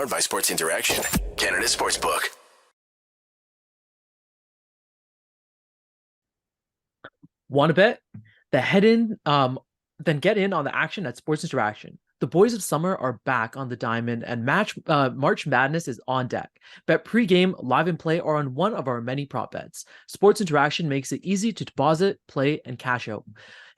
Powered by Sports Interaction, Canada Sportsbook. Want to bet? Then get in on the action at Sports Interaction. The boys of summer are back on the diamond, and March Madness is on deck. Bet pregame, live and play, or on one of our many prop bets. Sports Interaction makes it easy to deposit, play, and cash out.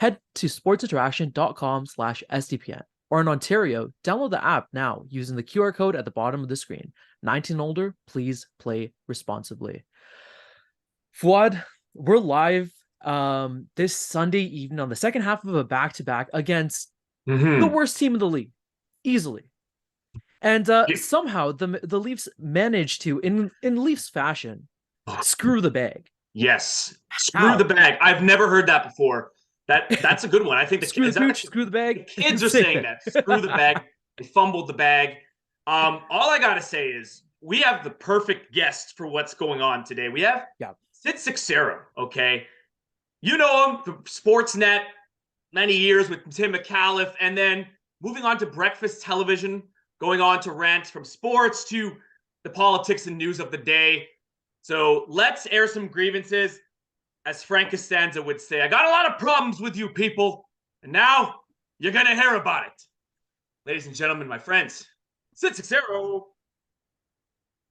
Head to sportsinteraction.com/SDPN. Or in Ontario, download the app now using the QR code at the bottom of the screen. 19 and older, please play responsibly. Fouad, we're live this Sunday evening on the second half of a back-to-back against the worst team in the league, easily. And somehow the Leafs managed to, in Leafs fashion, screw the bag. Yes, screw the bag. I've never heard that before. That's a good one. I think the screw the bag. The kids are saying that. Screw the bag. They fumbled the bag. All I gotta say is we have the perfect guest for what's going on today. We have Sid Seixeiro. Okay, you know him from Sportsnet, many years with Tim McAuliffe, and then moving on to breakfast television, going on to rant from sports to the politics and news of the day. So let's air some grievances. As Frank Costanza would say, I got a lot of problems with you people, and now you're going to hear about it. Ladies and gentlemen, my friends, Sid Seixeiro.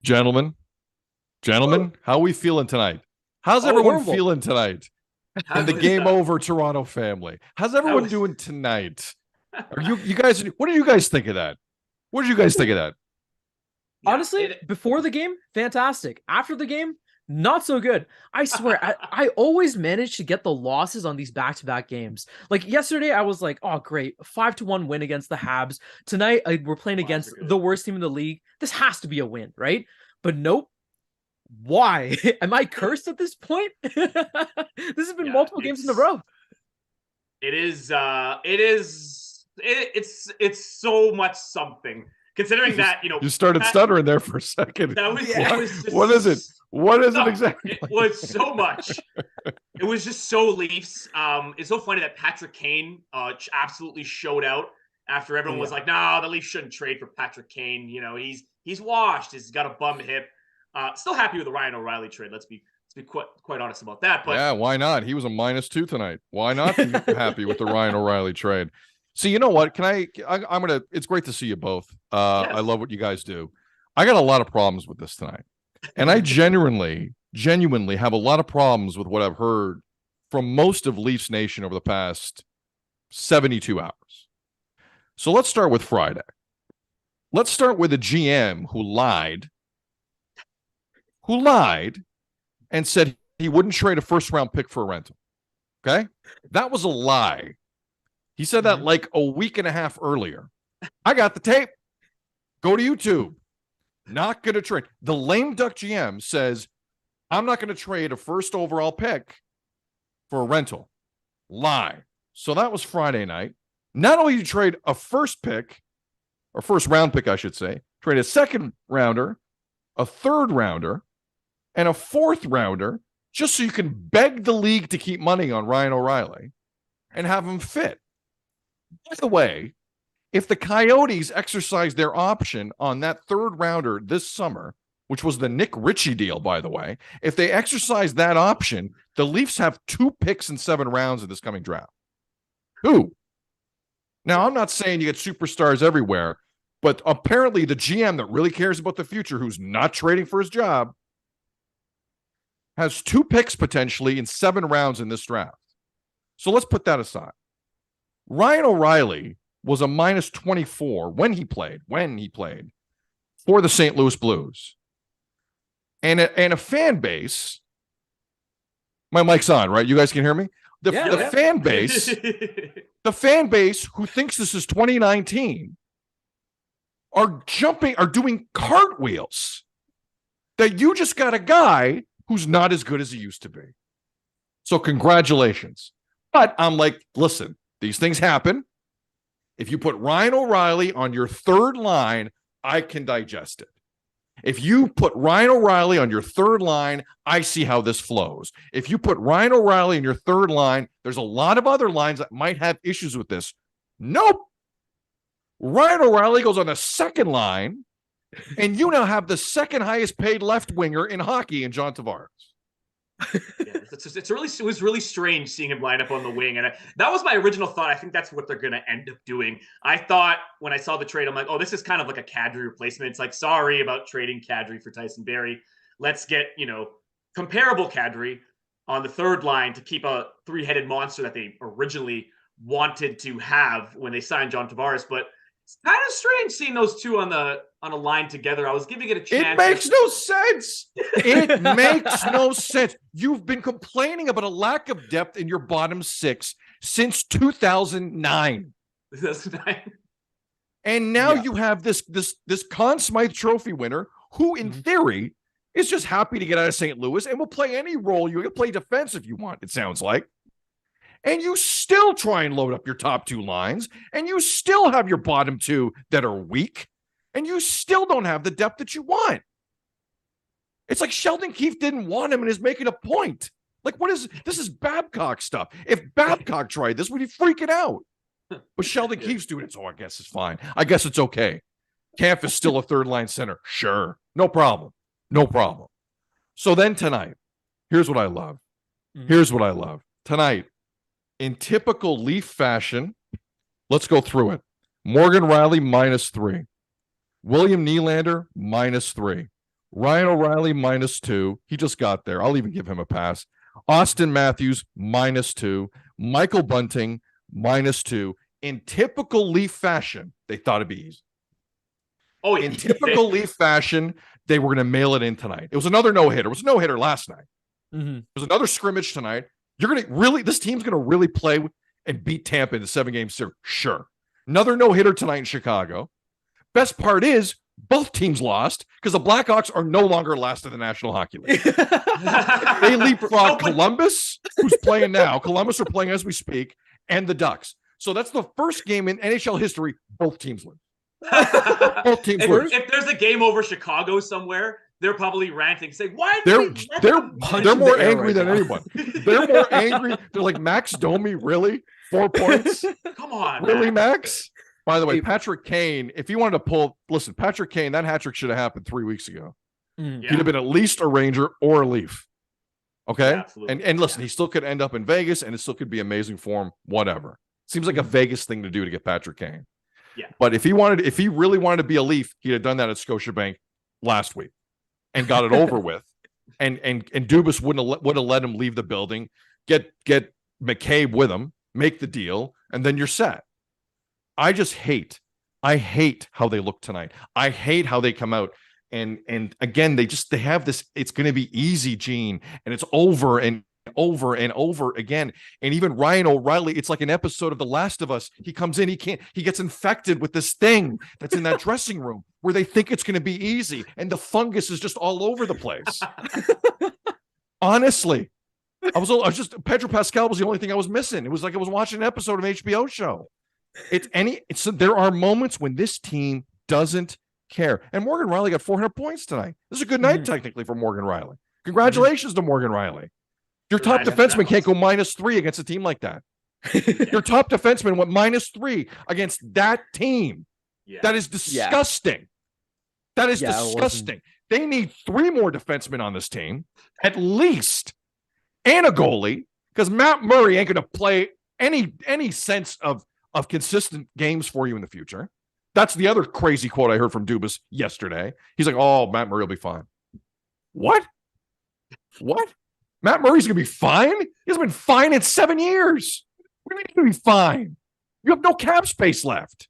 Gentlemen, how are we feeling tonight? How's everyone feeling tonight? And the game over Toronto family. How's everyone doing tonight? Are you guys, what do you guys think of that? What did you guys think of that? Honestly, before the game, fantastic. After the game, not so good. I swear, I always manage to get the losses on these back-to-back games. Like yesterday, I was like, oh, great. 5-1 win against the Habs. Tonight, we're playing against the worst team in the league. This has to be a win, right? But nope. Why? Am I cursed at this point? This has been multiple games in a row. It's so much something. Considering that, you started stuttering there for a second. What is it? What is it exactly? It was so much. It was just so Leafs. It's so funny that Patrick Kane absolutely showed out after everyone was like, "No, the Leafs shouldn't trade for Patrick Kane. You know, he's washed. He's got a bum hip." Still happy with the Ryan O'Reilly trade. Let's be quite honest about that. But yeah, why not? He was a -2 tonight. Why not be happy with the Ryan O'Reilly trade? So you know what? I'm gonna. It's great to see you both. Yes. I love what you guys do. I got a lot of problems with this tonight, and I genuinely have a lot of problems with what I've heard from most of Leafs Nation over the past 72 hours. So let's start with Friday. Let's start with a GM who lied and said he wouldn't trade a first-round pick for a rental. Okay, that was a lie. He said that like a week and a half earlier. I got the tape. Go to YouTube. Not going to trade. The lame duck GM says, I'm not going to trade a first overall pick for a rental. Lie. So that was Friday night. Not only did you trade a first pick, or first round pick, I should say, trade a second rounder, a third rounder, and a fourth rounder, just so you can beg the league to keep money on Ryan O'Reilly and have him fit. By the way, if the Coyotes exercise their option on that third rounder this summer, which was the Nick Ritchie deal, by the way, if they exercise that option, the Leafs have 2 picks in 7 rounds in this coming draft. 2. Now, I'm not saying you get superstars everywhere, but apparently the GM that really cares about the future, who's not trading for his job, has 2 picks potentially in 7 rounds in this draft. So let's put that aside. Ryan O'Reilly was a -24 when he played for the St. Louis Blues. And a fan base, my mic's on, right? You guys can hear me? The fan base who thinks this is 2019 are doing cartwheels. That you just got a guy who's not as good as he used to be. So congratulations. But I'm like, listen, these things happen. If you put Ryan O'Reilly on your third line, I can digest it. If you put Ryan O'Reilly on your third line, I see how this flows. If you put Ryan O'Reilly on your third line, there's a lot of other lines that might have issues with this. Nope. Ryan O'Reilly goes on the second line And you now have the second highest paid left winger in hockey in John Tavares. It was really strange seeing him line up on the wing. And that was my original thought. I think that's what they're going to end up doing. I thought when I saw the trade, I'm like, oh, this is kind of like a Kadri replacement. It's like, sorry about trading Kadri for Tyson Barrie. Let's get, comparable Kadri on the third line to keep a three-headed monster that they originally wanted to have when they signed John Tavares. But it's kind of strange seeing those two on a line together. I was giving it a chance. It makes no sense. It makes no sense. You've been complaining about a lack of depth in your bottom six since 2009. 2009. And now you have this Conn Smythe Trophy winner who, in theory, is just happy to get out of St. Louis and will play any role. You can play defense if you want, it sounds like. And you still try and load up your top two lines, and you still have your bottom two that are weak, and you still don't have the depth that you want. It's like Sheldon Keefe didn't want him and is making a point. Like, this is Babcock stuff. If Babcock tried this, would he freaking out? But Sheldon Keefe's doing it, so I guess it's fine. I guess it's okay. Kampf is still a third-line center. Sure. No problem. No problem. So then tonight, here's what I love. Tonight, in typical Leaf fashion, let's go through it. Morgan Rielly, -3. William Nylander, -3. Ryan O'Reilly, -2. He just got there. I'll even give him a pass. Austin Matthews, -2. Michael Bunting, -2. In typical Leaf fashion, they thought it'd be easy. Oh, in typical Leaf fashion, they were going to mail it in tonight. It was another no-hitter. It was a no-hitter last night. It was another scrimmage tonight. This team's going to really play and beat Tampa in the 7-game series. Sure. Another no-hitter tonight in Chicago. Best part is both teams lost because the Blackhawks are no longer last in the National Hockey League. They leapfrog Columbus, who's playing now. Columbus are playing as we speak, and the Ducks. So that's the first game in NHL history both teams lose. Both teams lose. If there's a game over Chicago somewhere, they're probably ranting, saying, "Why?" They're more angry than anyone. They're more angry. They're like, Max Domi, really? 4 points? Come on, really, Max? By the way, Patrick Kane, if he wanted to listen, Patrick Kane, that hat trick should have happened 3 weeks ago. He'd have been at least a Ranger or a Leaf. Okay? Yeah, and listen, he still could end up in Vegas, and it still could be amazing for him, whatever. Seems like a Vegas thing to do to get Patrick Kane. Yeah. But if he really wanted to be a Leaf, he'd have done that at Scotiabank last week and got it over with. And Dubas would have let him leave the building, get McCabe with him, make the deal, and then you're set. I hate how they look tonight. I hate how they come out. And again, they have this, it's going to be easy, Gene, and it's over and over and over again. And even Ryan O'Reilly, it's like an episode of The Last of Us. He comes in, he gets infected with this thing that's in that dressing room where they think it's going to be easy, and the fungus is just all over the place. Honestly, I was just Pedro Pascal was the only thing I was missing. It was like I was watching an episode of an HBO show. There are moments when this team doesn't care. And Morgan Rielly got 400 points tonight. This is a good night technically for Morgan Rielly. Congratulations to Morgan Rielly. Your top defenseman can't go -3 against a team like that. Your top defenseman went -3 against that team. Yeah. That is disgusting. That is disgusting. They need 3 more defensemen on this team, at least, and a goalie, because Matt Murray ain't going to play any sense of consistent games for you in the future. That's the other crazy quote I heard from Dubas yesterday. He's like, "Oh, Matt Murray will be fine." What? Matt Murray's going to be fine? He hasn't been fine in 7 years. What do you mean he's going to be fine? You have no cap space left.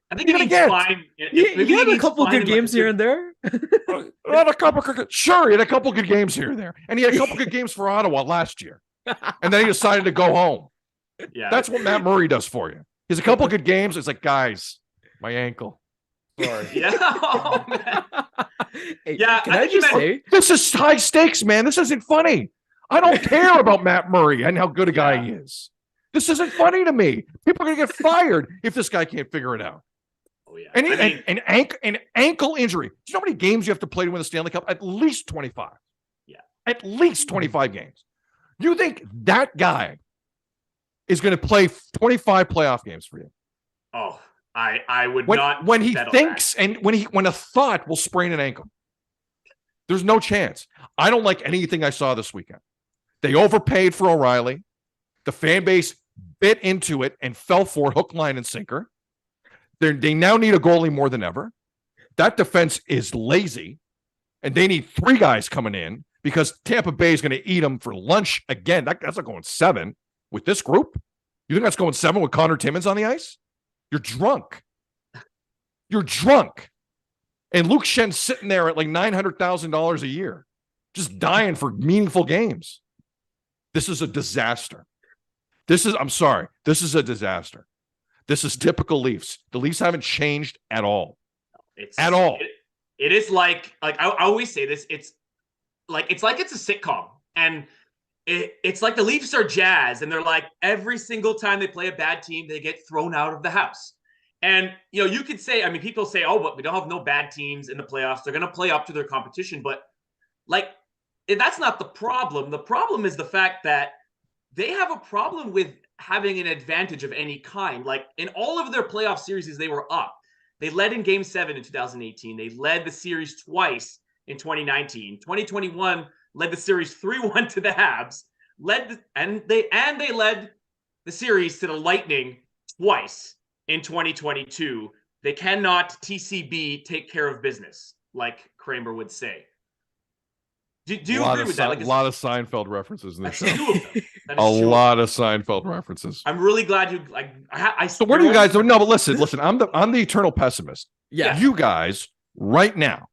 I think he's fine. He had a couple good games here and there. Sure, he had a couple good games here and there. And he had a couple good games for Ottawa last year. And then he decided to go home. Yeah. That's what Matt Murray does for you. He has a couple good games. It's like, guys, my ankle. Sorry. Yeah. Oh, man. Hey, yeah. Can I just say? This is high stakes, man. This isn't funny. I don't care about Matt Murray and how good a guy he is. This isn't funny to me. People are going to get fired if this guy can't figure it out. Oh, yeah. An ankle injury. Do you know how many games you have to play to win the Stanley Cup? At least 25. Yeah. At least 25 games. You think that guy is going to play 25 playoff games for you? Oh, I would when, not when he bet on thinks that. and when a thought will sprain an ankle. There's no chance. I don't like anything I saw this weekend. They overpaid for O'Reilly. The fan base bit into it and fell for hook, line, and sinker. They now need a goalie more than ever. That defense is lazy, and they need 3 guys coming in because Tampa Bay is going to eat them for lunch again. That's not going 7 with this group. You think that's going 7 with Connor Timmins on the ice? You're drunk. You're drunk. And Luke Schen's sitting there at like $900,000 a year, just dying for meaningful games. This is a disaster. I'm sorry. This is a disaster. This is typical Leafs. The Leafs haven't changed at all. At all. It is like I always say this. It's like it's a sitcom, and it's like the Leafs are Jazz, and they're like every single time they play a bad team, they get thrown out of the house. And you could say, I mean, people say, oh, but we don't have no bad teams in the playoffs. They're going to play up to their competition, but like that's not the problem. The problem is the fact that they have a problem with having an advantage of any kind. Like in all of their playoff series, they were up. They led in Game 7 in 2018. They led the series twice in 2019. 2021 led the series 3-1 to the Habs. They led the series to the Lightning twice in 2022. They cannot TCB take care of business, like Kramer would say. Do you agree with that? Like a lot of Seinfeld references in this show. 2 of them. A lot of Seinfeld references. I'm really glad you like. So where do you guys? No, but listen. I'm the eternal pessimist. Yeah. You guys right now,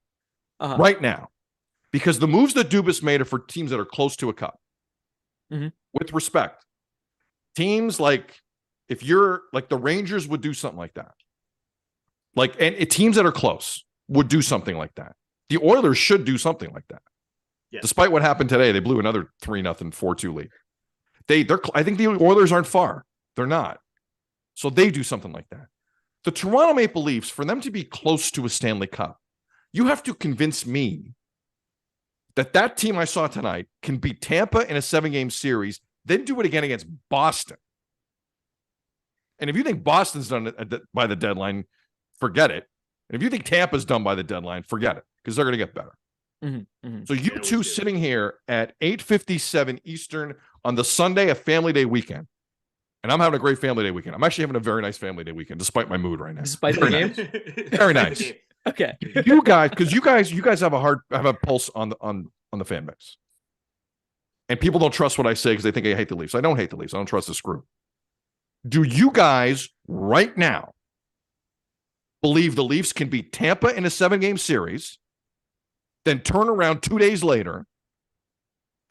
because the moves that Dubas made are for teams that are close to a cup. Mm-hmm. With respect, teams like if you're like the Rangers would do something like that. Like and teams that are close would do something like that. The Oilers should do something like that. Yes. Despite what happened today, they blew another 3-0, 4-2 lead. I think the Oilers aren't far. They're not. So they do something like that. The Toronto Maple Leafs, for them to be close to a Stanley Cup, you have to convince me that team I saw tonight can beat Tampa in a 7-game series, then do it again against Boston. And if you think Boston's done it by the deadline, forget it. And if you think Tampa's done by the deadline, forget it, because they're going to get better. Mm-hmm, mm-hmm. So you two sitting here at 8:57 Eastern on the Sunday, a family day weekend. And I'm having a great family day weekend. I'm actually having a very nice family day weekend, despite my mood right now. Despite the game? Very nice. Okay. You guys have a pulse on the fan base. And people don't trust what I say because they think I hate the Leafs. I don't hate the Leafs. I don't trust the screw. Do you guys right now believe the Leafs can beat Tampa in a 7-game series, then turn around 2 days later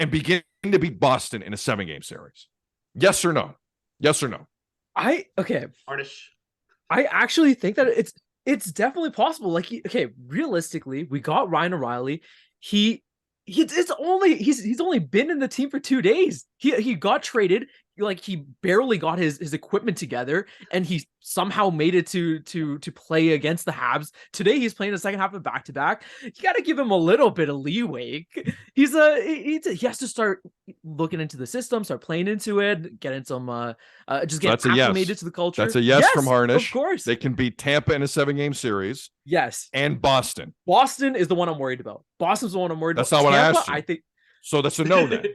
and begin to beat Boston in a 7-game series? Yes or no? Yes or no? Harnish. I actually think that it's definitely possible. Like, realistically, we got Ryan O'Reilly. He's only been in the team for 2 days. He got traded. Like, he barely got his equipment together, and he somehow made it to play against the Habs. Today he's playing the second half of back-to-back. You got to give him a little bit of leeway. He has to start looking into the system, start playing into it, getting some just get acclimated to the culture. That's a yes from Harnish. Of course. They can beat Tampa in a 7-game series. Yes. And Boston. Boston is the one I'm worried about. Boston's the one I'm worried about. That's not what Tampa, I asked you. I think so that's a no then.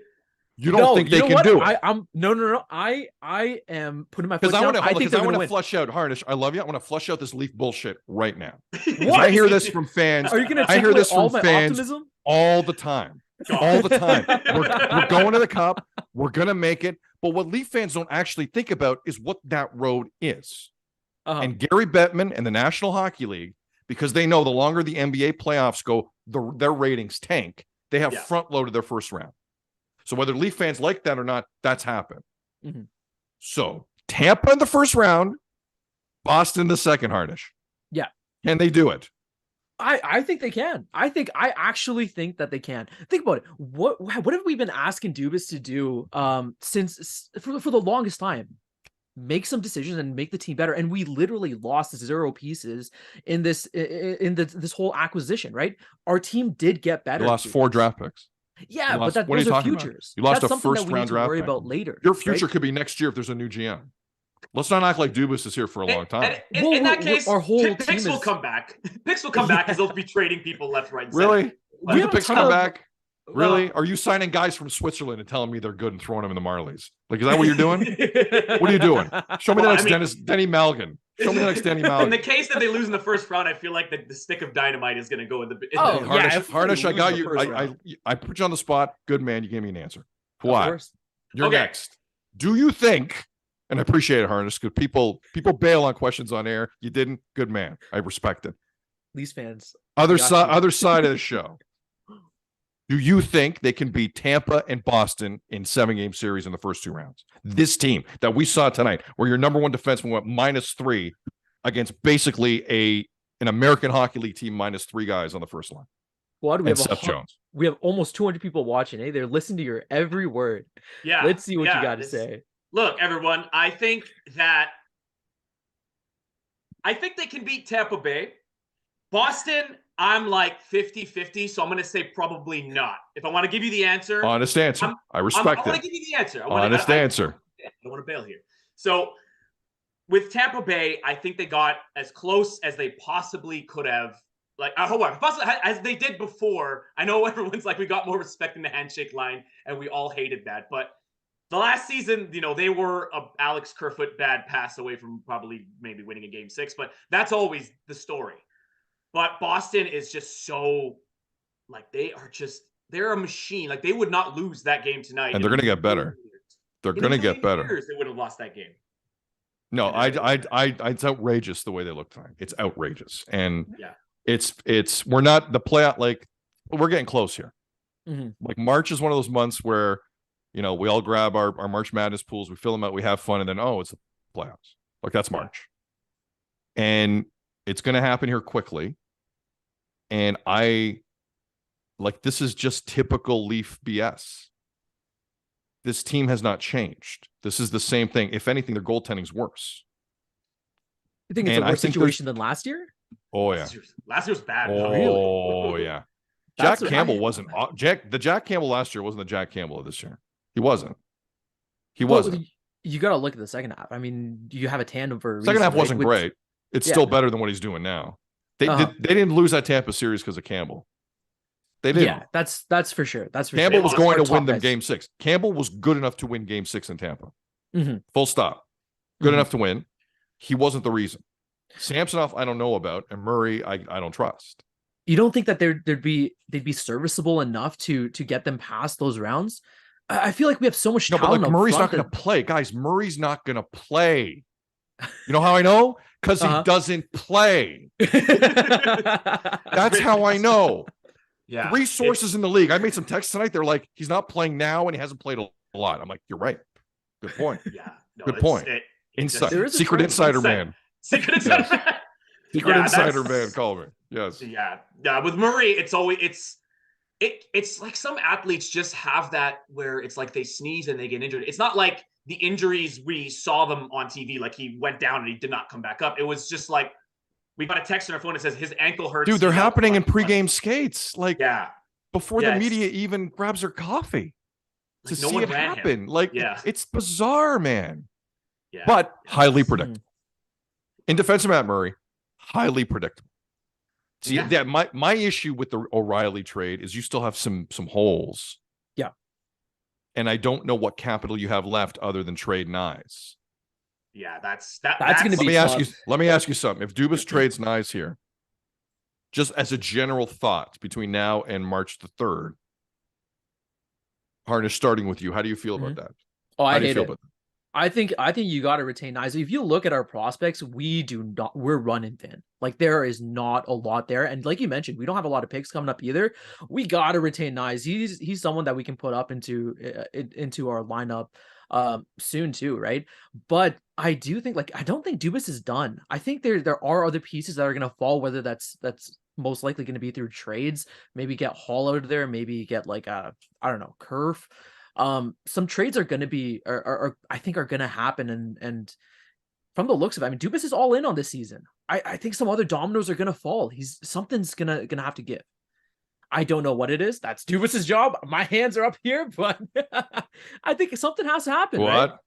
You don't think they can do it? No. I am putting my foot down. I want to flush out Harnish. I love you. I want to flush out this Leaf bullshit right now. What? I hear this from fans. Are you going to I hear this from fans optimism? all the time. All the time. We're going to the Cup. We're going to make it. But what Leaf fans don't actually think about is what that road is. And Gary Bettman and the National Hockey League, because they know the longer the NBA playoffs go, their ratings tank. They have front-loaded their first round. So whether Leaf fans like that or not, that's happened. Mm-hmm. So Tampa in the first round, Boston in the second, Harnish. Yeah. Can they do it? I think they can. I actually think that they can. Think about it. What have we been asking Dubas to do since for the longest time? Make some decisions and make the team better. And we literally lost 0 pieces in this whole acquisition, right? Our team did get better. You lost 4 draft picks. Yeah, but those are futures. You lost That's a first round draft worry pick. about later. Your future could be next year if there's a new GM. Let's not act like Dubas is here for a long time. In that case, our whole Picks will come back. Picks will come back because they'll be trading people left, right, and Really? center. Will the Picks come back? Really? Well, Are you signing guys from Switzerland and telling me they're good and throwing them in the Marlies? Like, is that what you're doing? What are you doing? Show me the next Denny Malgin. Show me the next Denny Malgin. In the case that they lose in the first round, I feel like the stick of dynamite is going to go in the. Harnish, I got you. I put you on the spot. Good man. You gave me an answer. Fouad, you're next. Do you think? And I appreciate it, Harnish, because people bail on questions on air. You didn't. Good man. I respect it. Leafs fans. Other side of the show. Do you think they can beat Tampa and Boston in 7-game series in the first 2 rounds? This team that we saw tonight, where your number one defenseman went -3 against basically an American Hockey League team -3 guys on the first line. What we have Seth Jones. We have almost 200 people watching. Hey, they're listening to your every word. Yeah. Let's see what you got to say. Look, everyone, I think they can beat Tampa Bay. Boston, I'm like 50-50, so I'm going to say probably not. If I want to give you the answer. Honest answer. I respect it. I want to give you the answer. Honest answer. I don't want to bail here. So with Tampa Bay, I think they got as close as they possibly could have. Like, as they did before. I know everyone's like, we got more respect in the handshake line, and we all hated that. But the last season, they were a Alex Kerfoot bad pass away from maybe winning a game 6, but that's always the story. But Boston is just so, like, they're a machine. Like, they would not lose that game tonight. And they're going to get better. They're going to get better. They would have lost that game. No, it's outrageous the way they look tonight. It's outrageous. And we're not the playoff, like, we're getting close here. Mm-hmm. Like, March is one of those months where, we all grab our March Madness pools, we fill them out, we have fun, and then, it's the playoffs. Like, that's March. And it's going to happen here quickly. And this is just typical Leaf BS. This team has not changed. This is the same thing. If anything, their goaltending's worse. You think it's a worse situation than last year? Oh, yeah. Last year was bad. Oh, yeah. Jack Campbell wasn't. The Jack Campbell last year wasn't the Jack Campbell of this year. He wasn't. You got to look at the second half. I mean, you have a tandem for a reason. Second half wasn't great. It's still better than what he's doing now. They didn't lose that Tampa series because of Campbell. They didn't. Yeah, that's for sure. Campbell was going to win them game 6. Campbell was good enough to win game 6 in Tampa. Mm-hmm. Full stop. Good enough to win. He wasn't the reason. Samsonov, I don't know about, and Murray, I don't trust. You don't think that they'd be serviceable enough to get them past those rounds? I feel like we have so much talent. But like, Murray's not going to play, guys. Murray's not going to play. You know how I know? Because he doesn't play. That's how I know. Yeah. 3 sources in the league. I made some texts tonight. They're like, he's not playing now, and he hasn't played a lot. I'm like, you're right. Good point. Yeah. No, good point. Secret insider man. Secret insider man. Secret insider man. Call me. Yes. Yeah. Yeah. With Murray, it's always it's like some athletes just have that where it's like they sneeze and they get injured. It's not like the injuries we saw them on TV, like he went down and he did not come back up. It was just like we got a text on our phone that says his ankle hurts. Dude, they're happening in pregame skates. Like, before the media even grabs their coffee to see it happen. Like, it's bizarre, man. Yeah. But highly predictable. In defense of Matt Murray, highly predictable. See, my issue with the O'Reilly trade is you still have some holes. Yeah. And I don't know what capital you have left other than trade Nyes. Yeah, that's going to be let me ask you something. If Dubas trades Nyes here, just as a general thought between now and March the 3rd, Harnish, starting with you, how do you feel about that? Oh, I hate it. I think you got to retain Nyes. If you look at our prospects, we're running thin. Like, there is not a lot there. And like you mentioned, we don't have a lot of picks coming up either. We got to retain Nyes. He's someone that we can put up into our lineup soon too, right? But I do think, like, I don't think Dubas is done. I think there are other pieces that are going to fall, whether that's most likely going to be through trades, maybe get Hall out of there, maybe get like I don't know, Kerf. Some trades are going to be, I think are going to happen. And from the looks of it, I mean, Dubas is all in on this season. I think some other dominoes are going to fall. Something's going to have to give. I don't know what it is. That's Dubas's job. My hands are up here, but I think something has to happen. What? Right?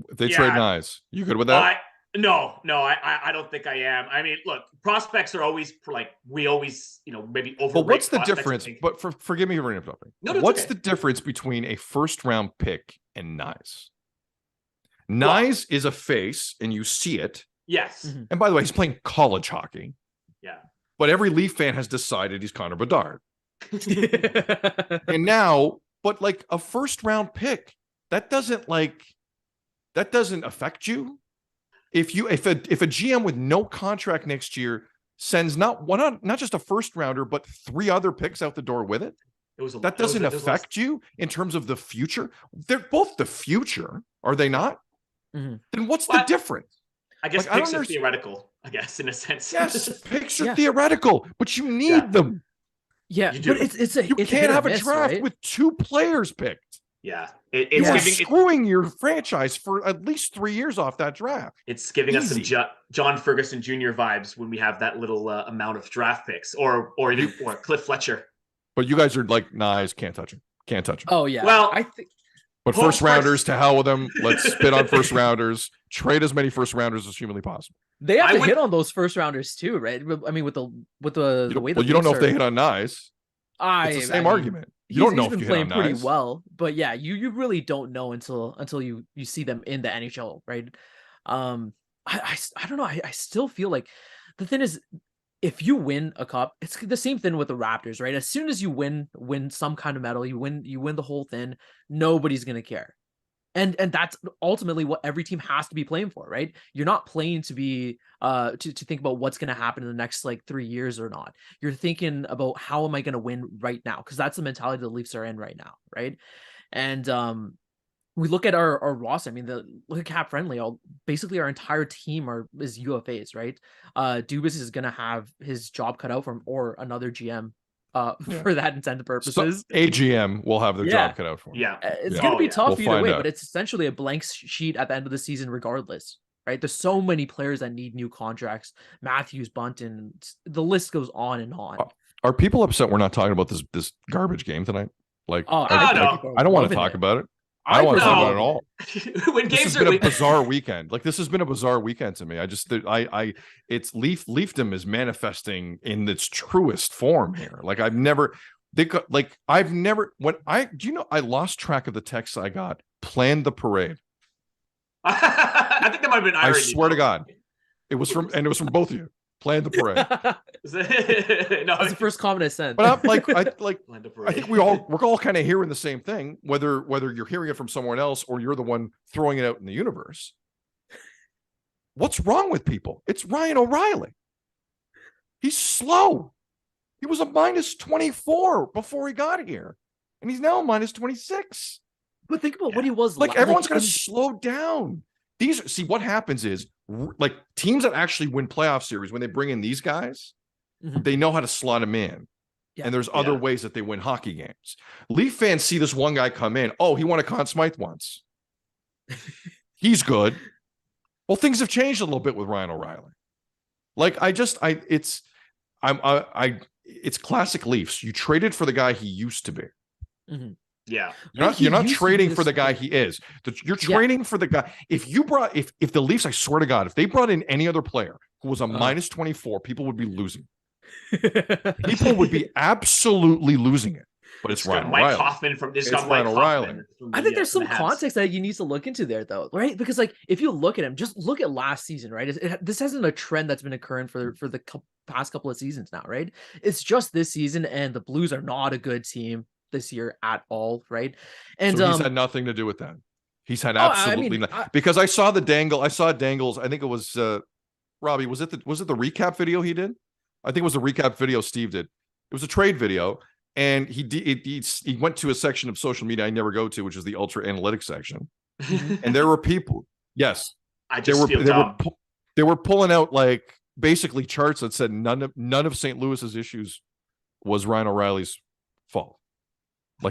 If they trade Nyes, you good with that? No, I don't think I am. I mean, look, prospects are always like, we always, maybe overrate. But what's the difference? But forgive me for interrupting. No, what's okay. the difference between a first round pick and Nyes? Nyes is a face, and you see it. Yes. Mm-hmm. And by the way, he's playing college hockey. Yeah. But every Leaf fan has decided he's Connor Bedard. And now, but like a first round pick, that doesn't affect you. If a GM with no contract next year sends not just a first rounder, but 3 other picks out the door with it, that doesn't affect you in terms of the future. They're both the future, are they not? Mm-hmm. Then what's the difference? I guess picks are theoretical, I guess, in a sense. Yes, picks are theoretical, but you need them. Yeah, you do. But you can't have a draft with 2 players picked. Yeah, it's screwing your franchise for at least 3 years off that draft. It's giving us some John Ferguson Jr. vibes when we have that little amount of draft picks, or Cliff Fletcher. But you guys are like, Nyes, can't touch him. Can't touch him. Oh yeah. Well, I think. But first rounders, to hell with them. Let's spit on first rounders. Trade as many first rounders as humanly possible. They have to hit on those first rounders too, right? I mean, with the way. Well, you don't know if they hit on Nyes. It's the same argument. You don't know if you hit on Nyes. Pretty well, but yeah, you really don't know until you see them in the NHL, right? I don't know. I still feel like the thing is, if you win a cup, it's the same thing with the Raptors, right? As soon as you win some kind of medal, you win the whole thing, nobody's gonna care. And that's ultimately what every team has to be playing for, right? You're not playing to be to think about what's gonna happen in the next 3 years or not. You're thinking about, how am I gonna win right now? Because that's the mentality the Leafs are in right now, right? And we look at our roster. I mean, look at cap friendly. Basically our entire team is UFAs, right? Dubas is gonna have his job cut out for him, or another GM for that intended purposes. So AGM will have their job cut out for them. Yeah, it's gonna be tough either way, out. but it's essentially a blank sheet at the end of the season, regardless, right? There's so many players that need new contracts. Matthews, Bunton, the list goes on and on. Are people upset we're not talking about this garbage game tonight? I don't want to talk about it. I don't want to talk about it at all. When this has been a bizarre weekend. This has been a bizarre weekend to me. It's Leafdom is manifesting in its truest form here. I lost track of the texts I got. Planned the parade. I think that might have been I swear to God, it was from both of you. Planned the parade. No, that's the first comment I sent. But I think we're all kind of hearing the same thing, whether you're hearing it from someone else or you're the one throwing it out in the universe. What's wrong with people? It's Ryan O'Reilly. He's slow. He was a -24 before he got here, and he's now a -26. But think about what he was like. Everyone's going to slow down. What happens is, teams that actually win playoff series, when they bring in these guys, they know how to slot them in. Yeah. And there's other ways that they win hockey games. Leaf fans see this one guy come in. Oh, he won a Conn Smythe once. He's good. Well, things have changed a little bit with Ryan O'Reilly. It's classic Leafs. You traded for the guy he used to be. Mm-hmm. Yeah. You're not trading for the guy he is. You're trading for the guy. If the Leafs, I swear to God, if they brought in any other player who was a -24, people would be losing. People would be absolutely losing it. But it's Ryan O'Reilly. Mike Hoffman from this guy, Ryan O'Reilly. I think there's some context that you need to look into there, though, right? Because if you look at him, just look at last season, right? This hasn't a trend that's been occurring for the past couple of seasons now, right? It's just this season, and the Blues are not a good team this year at all, right? And so he's had nothing to do with that. He's had absolutely nothing. Because I saw Dangles. I think it was Robbie. Was it the recap video he did? I think it was a recap video Steve did. It was a trade video, and he went to a section of social media I never go to, which is the ultra analytics section. And there were people. Yes, they were pulling out basically charts that said none of St. Louis's issues was Ryan O'Reilly's fault.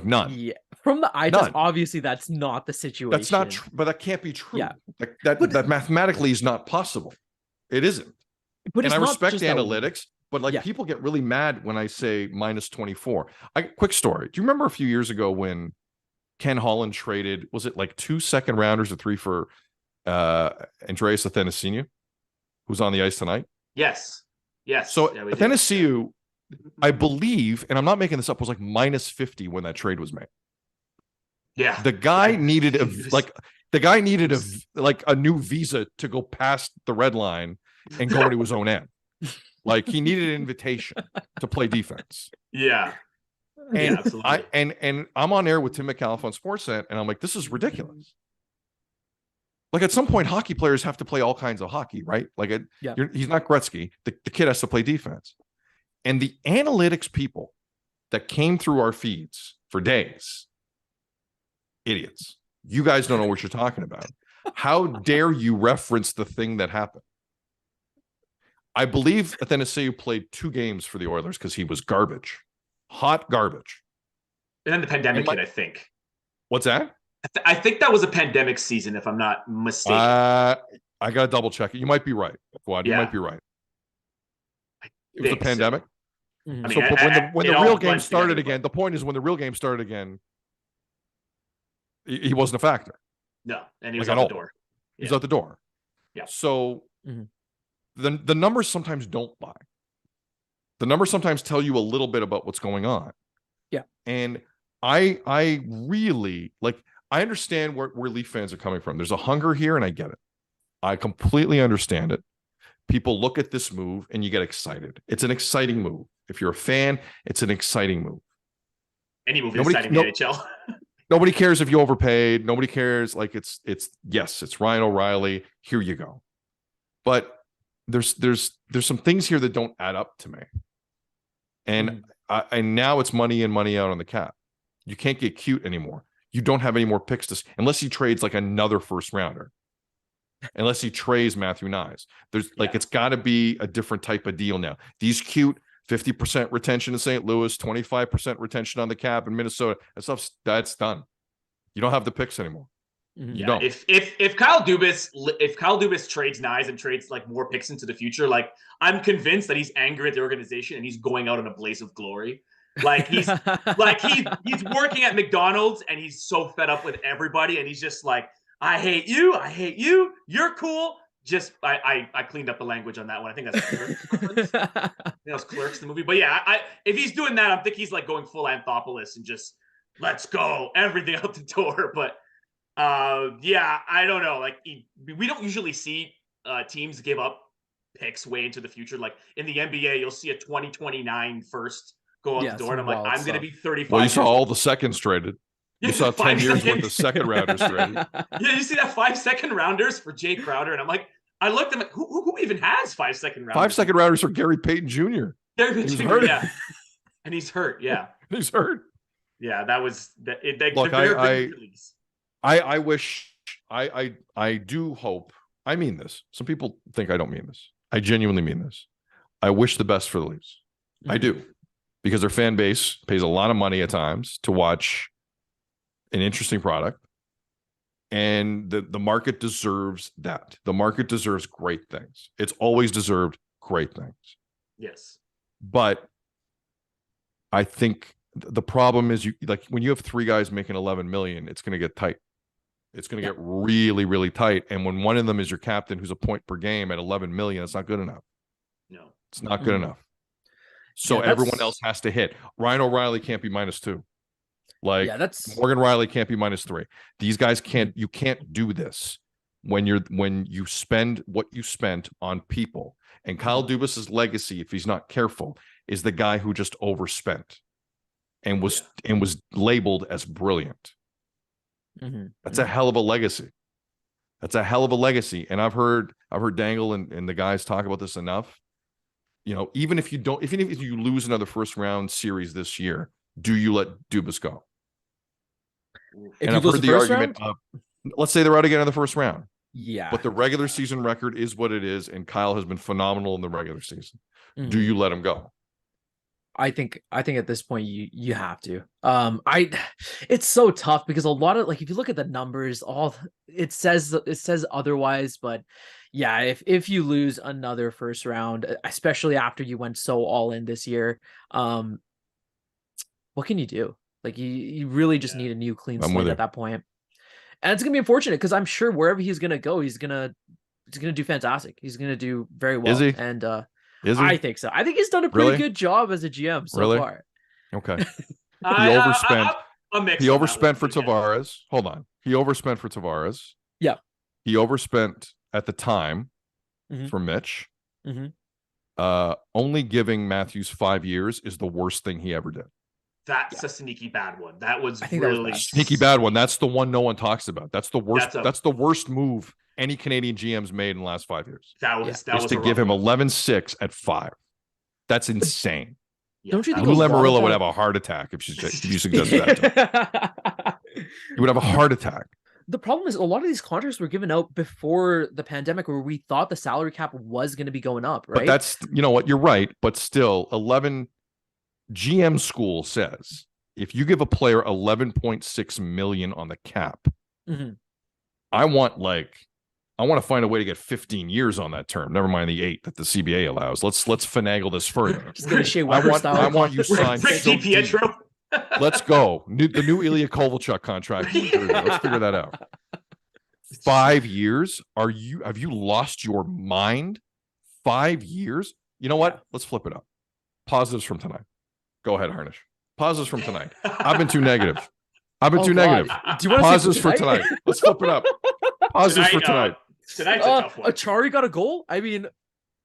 None. Yeah. From the eye test, obviously that's not the situation. That's not true, but that can't be true. Yeah. That mathematically is not possible. It isn't. But I respect analytics, but people get really mad when I say -24. Quick story. Do you remember a few years ago when Ken Holland traded, was it 2 second rounders or 3 for Andreas Athanasiou, who's on the ice tonight. Yes. So yeah, Athanasiou, I believe, and I'm not making this up, was like minus 50 when that trade was made. Yeah. The guy needed a new visa to go past the red line and go into his own end. Like he needed an invitation to play defense. Yeah. And yeah, absolutely. And I'm on air with Tim McAuliffe on Sportsnet, and I'm like, this is ridiculous. Like at some point, hockey players have to play all kinds of hockey, right? Like he's not Gretzky. The kid has to play defense. And the analytics people that came through our feeds for days, idiots. You guys don't know what you're talking about. How dare you reference the thing that happened? I believe Athanasiou played 2 games for the Oilers because he was garbage. Hot garbage. And then the pandemic hit, I think. What's that? I think that was a pandemic season, if I'm not mistaken. I got to double check it. You might be right, Fouad. You might be right. It was a pandemic. So. I mean, but when the real game started again, the point is when the real game started again, he wasn't a factor. No, and he was out the door. He's out the door. Yeah. So the numbers sometimes don't lie. The numbers sometimes tell you a little bit about what's going on. Yeah. And I really I understand where Leaf fans are coming from. There's a hunger here, and I get it. I completely understand it. People look at this move and you get excited. It's an exciting move. If you're a fan, it's an exciting move. Any move is exciting in the NHL. Nobody cares if you overpaid. Nobody cares. Like it's Ryan O'Reilly. Here you go. But there's some things here that don't add up to me. And and now it's money in, money out on the cap. You can't get cute anymore. You don't have any more picks unless he trades like another first rounder. Unless he trades Matthew Nyes. There's it's got to be a different type of deal now. These cute 50% retention in St. Louis, 25% retention on the cap in Minnesota. That's done. You don't have the picks anymore. You don't. If Kyle Dubas trades Nyes and trades like more picks into the future, like I'm convinced that he's angry at the organization and he's going out in a blaze of glory. Like he's he's working at McDonald's and he's so fed up with everybody and he's just like, I hate you, you're cool. Just I cleaned up the language on that one. I think that's Clerks. I think that was Clerks, the movie. But yeah, if he's doing that, I think he's like going full Anthopoulos and just let's go, everything out the door. But yeah, I don't know. Like we don't usually see teams give up picks way into the future. Like in the NBA, you'll see a 2029 first go out the door, and I'm like, I'm going to be 35. Well, you saw all the seconds traded. You saw 10 years worth of second rounders traded. Yeah, you see that 5 second rounders for Jay Crowder, and I'm like, I looked at him like, who even has 5 second rounders? 5 second rounders for Gary Payton Jr. He's hurt. Yeah, and he's hurt. Yeah, he's hurt. Yeah, that was that. Look, I wish I do hope. I mean this. Some people think I don't mean this. I genuinely mean this. I wish the best for the Leafs. I do, because their fan base pays a lot of money at times to watch an interesting product, and the market deserves that. The market deserves great things. It's always deserved great things. Yes, but I think the problem is when you have 3 guys making 11 million, it's going to get tight. It's going to get really, really tight. And when one of them is your captain, who's a point per game at 11 million, it's not good enough. No, it's not good enough. So everyone else has to hit. Ryan O'Reilly can't be -2. Morgan Riley can't be -3. These guys can't. You can't do this when you spend what you spent on people. And Kyle Dubas's legacy, if he's not careful, is the guy who just overspent and was labeled as brilliant. That's a hell of a legacy. That's a hell of a legacy. And I've heard Dangle and the guys talk about this enough. You know, even if you lose another first round series this year, do you let Dubas go? If I've heard the argument of, let's say they're out again in the first round. Yeah. But the regular season record is what it is, and Kyle has been phenomenal in the regular season. Do you let him go? I think at this point you have to. It's so tough because a lot of, like, if you look at the numbers, it says otherwise, but yeah, if you lose another first round, especially after you went so all in this year, what can you do? Like you really just need a new clean slate at that point. And it's gonna be unfortunate because I'm sure wherever he's gonna go, he's gonna do fantastic. He's gonna do very well. Is he? And Is he? I think so. I think he's done a pretty good job as a GM so far. Okay. He overspent. He overspent for one, Tavares. Hold on. He overspent for Tavares. Yeah. He overspent at the time Mhm. for Mitch. Mhm. Only giving Matthews 5 years is the worst thing he ever did. That's a sneaky bad one. That was I think that was really bad. Sneaky bad one. That's the one no one talks about. That's the worst. That's That's the worst move any Canadian GM's made in the last 5 years. That was to give him 11-6 at 5. That's insane. Yeah, Don't you think Lou a lot of Lamoriello that- would have a heart attack if you suggested that to him. He would have a heart attack. The problem is a lot of these contracts were given out before the pandemic where we thought the salary cap was going to be going up, right? But that's, you know what, you're right. But still, 11 GM school says if you give a player 11.6 million on the cap, Mhm. I want to find a way to get 15 years on that term. Never mind the 8 that the CBA allows. Let's finagle this further. Just get a Shea I Weber want style. you signed Rick so deep. DiPietro. Let's go. The new Ilya Kovalchuk contract. Let's figure that out. 5 years? Have you lost your mind? 5 years? You know what? Let's flip it up. Positives from tonight. Go ahead, Harnish. Positives from tonight. I've been too negative. Oh, God. negative. Do you want to Positives for tonight. Let's flip it up. Positives for tonight. Tonight's a tough one. Achari got a goal. I mean,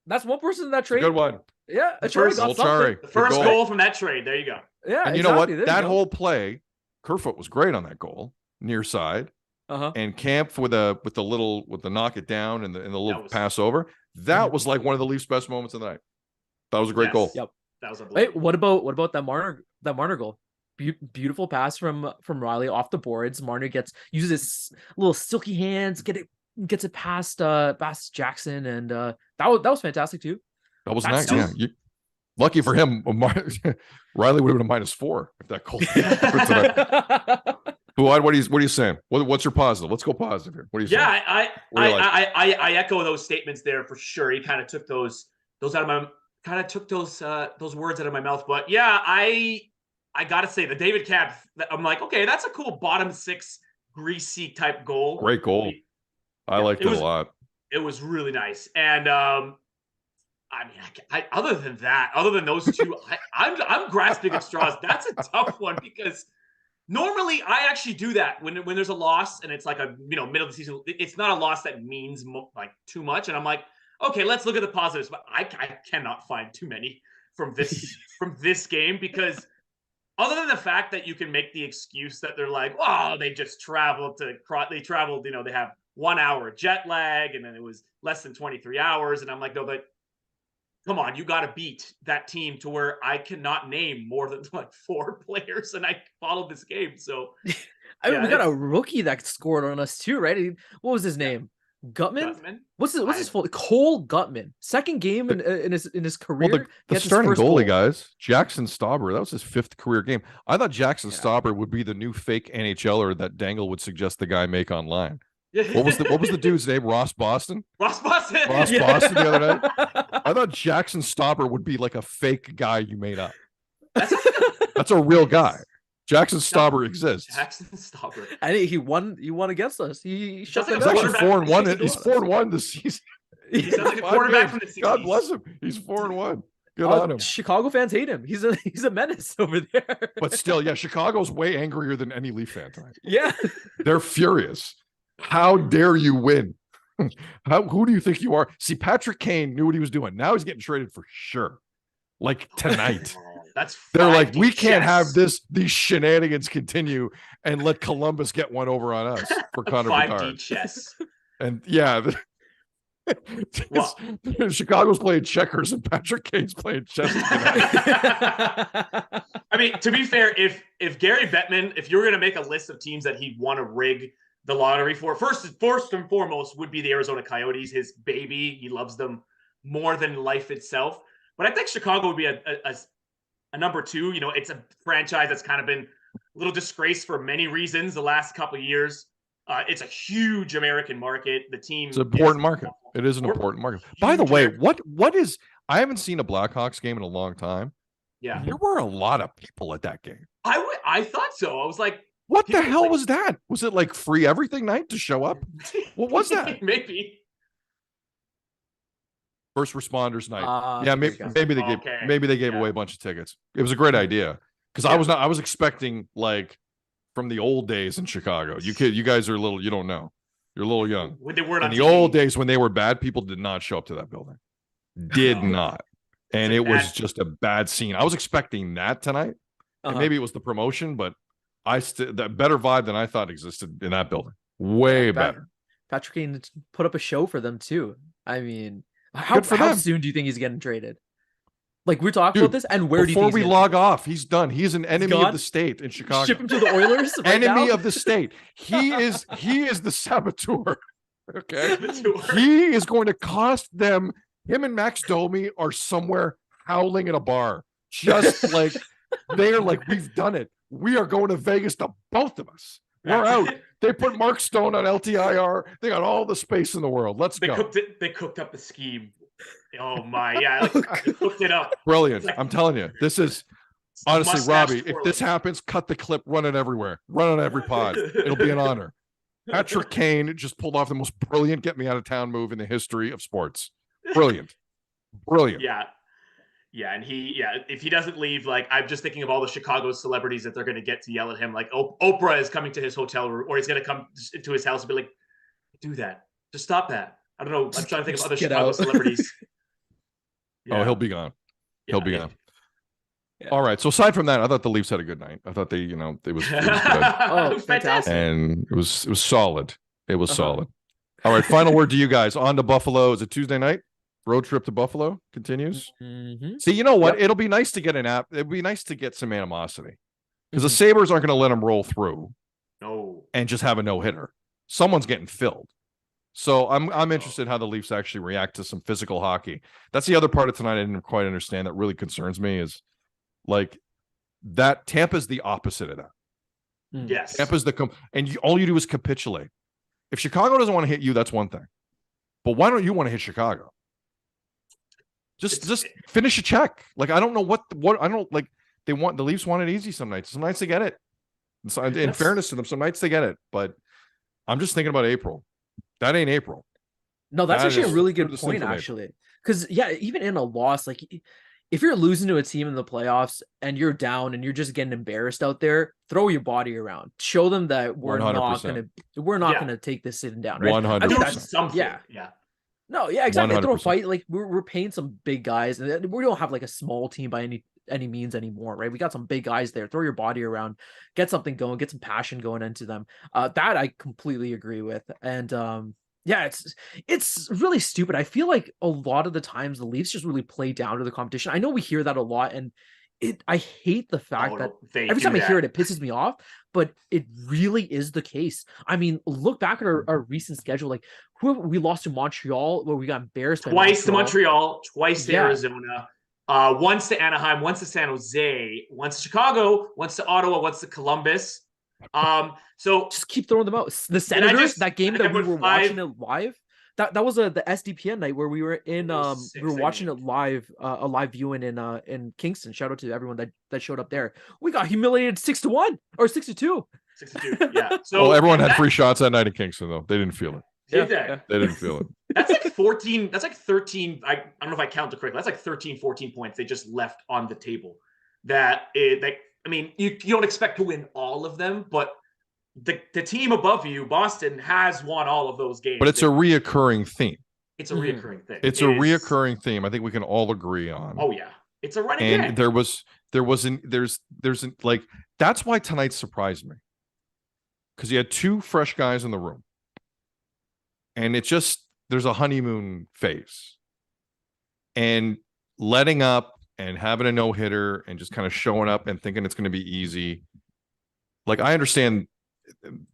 that's one person in that trade. Good one. Yeah, Achari first got goal, something. Chari. The first Good goal from that trade. There you go. Yeah, And you know what? exactly. There That you go. whole play, Kerfoot was great on that goal, near side. And Camp with the knock it down and the little pass over. That was like one of the Leafs' best moments of the night. That was a great goal. Yep. That was a Wait, what about that Marner goal? Beautiful pass from Riley off the boards. Marner uses his little silky hands, gets it past Jackson, and that was fantastic too. That was nice. Yeah. Lucky for him, Riley would have been a -4 if that goal. Fouad, what are you saying? What's your positive? Let's go positive here. What are you saying? Yeah, I echo those statements there for sure. He kind of took those out of my those words out of my mouth. But yeah, I gotta say the David Camp, I'm like, okay, that's a cool bottom 6 greasy type goal. Great goal. I liked it a lot. It was really nice. And I mean, other than those two, I'm grasping at straws. That's a tough one because normally I actually do that when there's a loss and it's like a middle of the season. It's not a loss that means like too much, and I'm like, okay, let's look at the positives. But I cannot find too many from this game because other than the fact that you can make the excuse that they're like, oh, they just traveled. They have 1 hour jet lag, and then it was less than 23 hours, and I'm like, no, but. Come on, you got to beat that team to where I cannot name more than like 4 players, and I followed this game. So, I mean, we got a rookie that scored on us too, right? What was his name? Gutman? What's his full? Cole Gutman. Second game in his career. Well, the starting goalie, guys, Jackson Stauber. That was his 5th career game. I thought Jackson Stauber would be the new fake NHLer that Dangle would suggest the guy make online. What was the dude's name? Ross Boston the other night. I thought Jackson Stauber would be like a fake guy you made up. That's a real guy. Jackson Stauber exists. Jackson Stauber. I think he won against us. He shut them He's down. actually 4-1. He's 4-1 this season. He sounds like a quarterback from the 60s. God bless him. He's 4-1. Good on him. Chicago fans hate him. He's a menace over there. But still, yeah, Chicago's way angrier than any Leaf fan tonight. Yeah. They're furious. How dare you win? Who do you think you are? See, Patrick Kane knew what he was doing. Now he's getting traded for sure. Like tonight. They're like, we can't have these shenanigans continue and let Columbus get one over on us for Connor 5D Bedard. chess. And yeah, Chicago's playing checkers and Patrick Kane's playing chess. I mean, to be fair, if Gary Bettman, if you're going to make a list of teams that he'd want to rig the lottery for, first and foremost would be the Arizona Coyotes, his baby. He loves them more than life itself. But I think Chicago would be a number 2. It's a franchise that's kind of been a little disgraced for many reasons the last couple of years. It's a huge American market. The team It's an important market. It is an important market. By the way, what is I haven't seen a Blackhawks game in a long time. Yeah. There were a lot of people at that game. I thought so. I was like, What the hell was that? Was it like free everything night to show up? What was that? Maybe. First responders night. Yeah, maybe they gave away a bunch of tickets. It was a great idea because I was expecting like from the old days in Chicago. You guys are you don't know. You're a little young. When they weren't in the old days when they were bad, people did not show up to that building. Did not. And it was just a bad scene. I was expecting that tonight. And maybe it was the promotion, but that better vibe than I thought existed in that building. Way better. Patrick Kane put up a show for them too. I mean, how soon do you think he's getting traded? Like we're talking about this, and where do you think before we log off? He's done. He's an enemy of the state in Chicago. Ship him to the Oilers. Enemy of the state. He is the saboteur. Okay, he is going to cost them. Him and Max Domi are somewhere howling in a bar, just like they're like, we've done it. We are going to Vegas, to both of us. We're out. They put Mark Stone on LTIR. They got all the space in the world. Go. They cooked up a scheme. Oh my, yeah, they cooked it up. Brilliant. I'm telling you, this is honestly, Robbie. If this happens, cut the clip, run it everywhere, run on every pod. It'll be an honor. Patrick Kane just pulled off the most brilliant get me out of town move in the history of sports. Brilliant. Yeah, and if he doesn't leave, like I'm just thinking of all the Chicago celebrities that they're going to get to yell at him. Like Oprah is coming to his hotel room, or he's going to come to his house and be like, "Do that, just stop that." I don't know. I'm trying to think of other Chicago celebrities. Yeah. Oh, he'll be gone. He'll be gone. Yeah. All right. So aside from that, I thought the Leafs had a good night. I thought it was good. Oh, fantastic! And it was solid. It was solid. All right. Final word to you guys. On to Buffalo. Is it Tuesday night? Road trip to Buffalo continues. Mm-hmm. See, you know what? It'll be nice to get It'd be nice to get some animosity because the Sabres aren't going to let them roll through. No. And just have a no hitter. Someone's getting filled. So I'm interested how the Leafs actually react to some physical hockey. That's the other part of tonight I didn't quite understand that really concerns me is like that Tampa's the opposite of that. Yes. Tampa's all you do is capitulate. If Chicago doesn't want to hit you, that's one thing. But why don't you want to hit Chicago? Just finish a check. Like I don't know what I don't like. The Leafs want it easy some nights. Some nights they get it. So, in fairness to them, some nights they get it. But I'm just thinking about April. That ain't April. No, that's actually a really good point, actually. Because even in a loss, like if you're losing to a team in the playoffs and you're down and you're just getting embarrassed out there, throw your body around. Show them that we're 100%. not gonna take this sitting down. Right? 100%. I think that's something. Yeah. No, yeah, exactly. 100%. Throw a fight. Like we're paying some big guys, and we don't have like a small team by any means anymore, right? We got some big guys there. Throw your body around, get something going, get some passion going into them. That I completely agree with, and it's really stupid. I feel like a lot of the times the Leafs just really play down to the competition. I know we hear that a lot, and I hate the fact that every time I hear it pisses me off, but it really is the case. I mean, look back at our recent schedule. Like, we lost to Montreal, where we got embarrassed twice to Montreal, twice to Arizona, once to Anaheim, once to San Jose, once to Chicago, once to Ottawa, once to Columbus. So just keep throwing them out. The Senators, that game that we were watching it live. That was the SDPN night where we were in we were watching it live, a live viewing in Kingston. Shout out to everyone that showed up there. We got humiliated 6-1 or 6-2. 6-2, yeah. So everyone had free shots that night in Kingston though. They didn't feel it. They didn't feel it. That's like 14. That's like 13. I don't know if I counted correctly. That's like 13, 14 points they just left on the table. I mean, you don't expect to win all of them, but the team above you, Boston, has won all of those games. But it's a reoccurring theme. It's a reoccurring thing. It's a reoccurring theme. I think we can all agree on. Oh yeah, it's a running game. And there's like that's why tonight surprised me because you had two fresh guys in the room, and there's a honeymoon phase, and letting up and having a no hitter and just kind of showing up and thinking it's going to be easy. Like I understand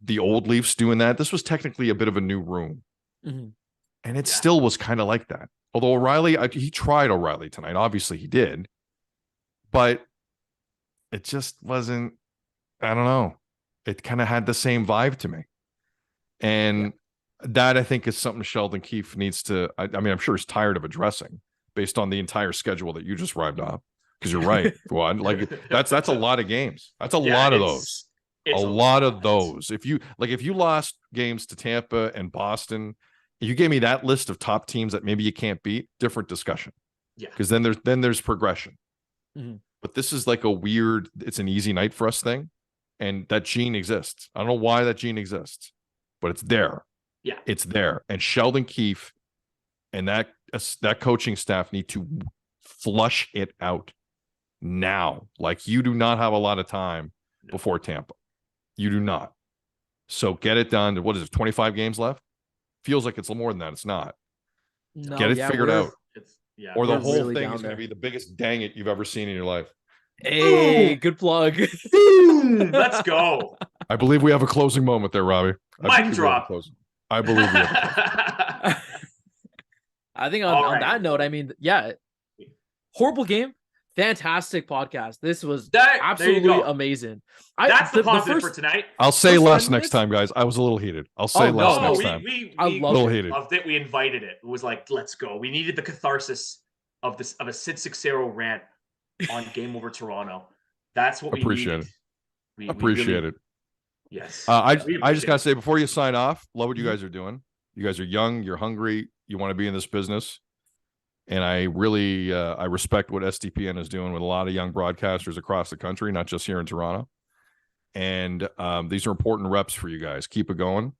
the old Leafs doing that. This was technically a bit of a new room. Mm-hmm. And it still was kind of like that. Although O'Reilly, he tried O'Reilly tonight. Obviously he did. But it just wasn't, I don't know. It kind of had the same vibe to me. And that I think is something Sheldon Keefe needs to, I mean, I'm sure he's tired of addressing based on the entire schedule that you just rived off. Because you're right, Fouad. Like that's a lot of games. That's a lot of those. It's a lot of those. If you lost games to Tampa and Boston, you gave me that list of top teams that maybe you can't beat, different discussion. Yeah. Because then there's progression. Mm-hmm. But this is like it's an easy night for us thing. And that gene exists. I don't know why that gene exists, but it's there. Yeah. It's there. And Sheldon Keefe and that coaching staff need to flush it out now. Like, you do not have a lot of time before Tampa. You do not. So get it done. What is it? 25 games left? Feels like it's more than that. It's not. No, get it figured out. Or the whole really thing is going to be the biggest dang it you've ever seen in your life. Hey, good plug. Let's go. I believe we have a closing moment there, Robbie. Mic drop. I believe we have I think on that note, I mean, yeah, horrible game. Fantastic podcast. This was absolutely amazing. That's the positive for tonight. I'll say less next time, guys. I was a little heated. I'll say less next time. I loved it. We invited it. It was like, let's go. We needed the catharsis of a Sid Seixeiro rant on Game Over Toronto. That's what we appreciate needed. It. Appreciate it. Yes. I just gotta say, before you sign off, love what you guys are doing. You guys are young. You're hungry. You want to be in this business. And I really I respect what SDPN is doing with a lot of young broadcasters across the country, not just here in Toronto. And these are important reps for you guys. Keep it going.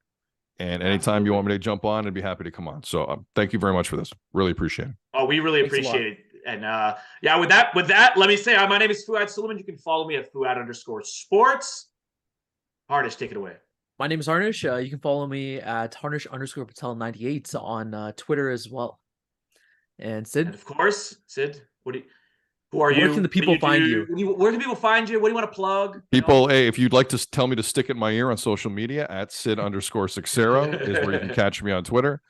And anytime you want me to jump on, I'd be happy to come on. So thank you very much for this. Really appreciate it. Oh, we really appreciate it. And with that, let me say, my name is Fouad Suleiman. You can follow me at Fouad_sports. Harnish, take it away. My name is Harnish. You can follow me at Harnish_Patel98 on Twitter as well. And Sid, and of course, Sid, who are you? Where can the people find you? Where can people find you? What do you want to plug? People, hey, if you'd like to tell me to stick it in my ear on social media, at Sid_Seixeiro is where you can catch me on Twitter.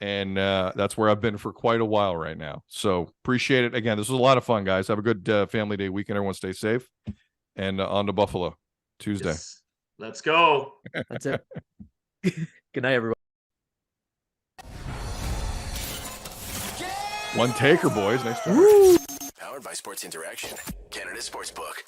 And that's where I've been for quite a while right now. So appreciate it. Again, this was a lot of fun, guys. Have a good family day weekend. Everyone stay safe. And on to Buffalo Tuesday. Yes. Let's go. That's it. Good night, everyone. One taker, boys. Nice job. Powered by Sports Interaction, Canada Sportsbook.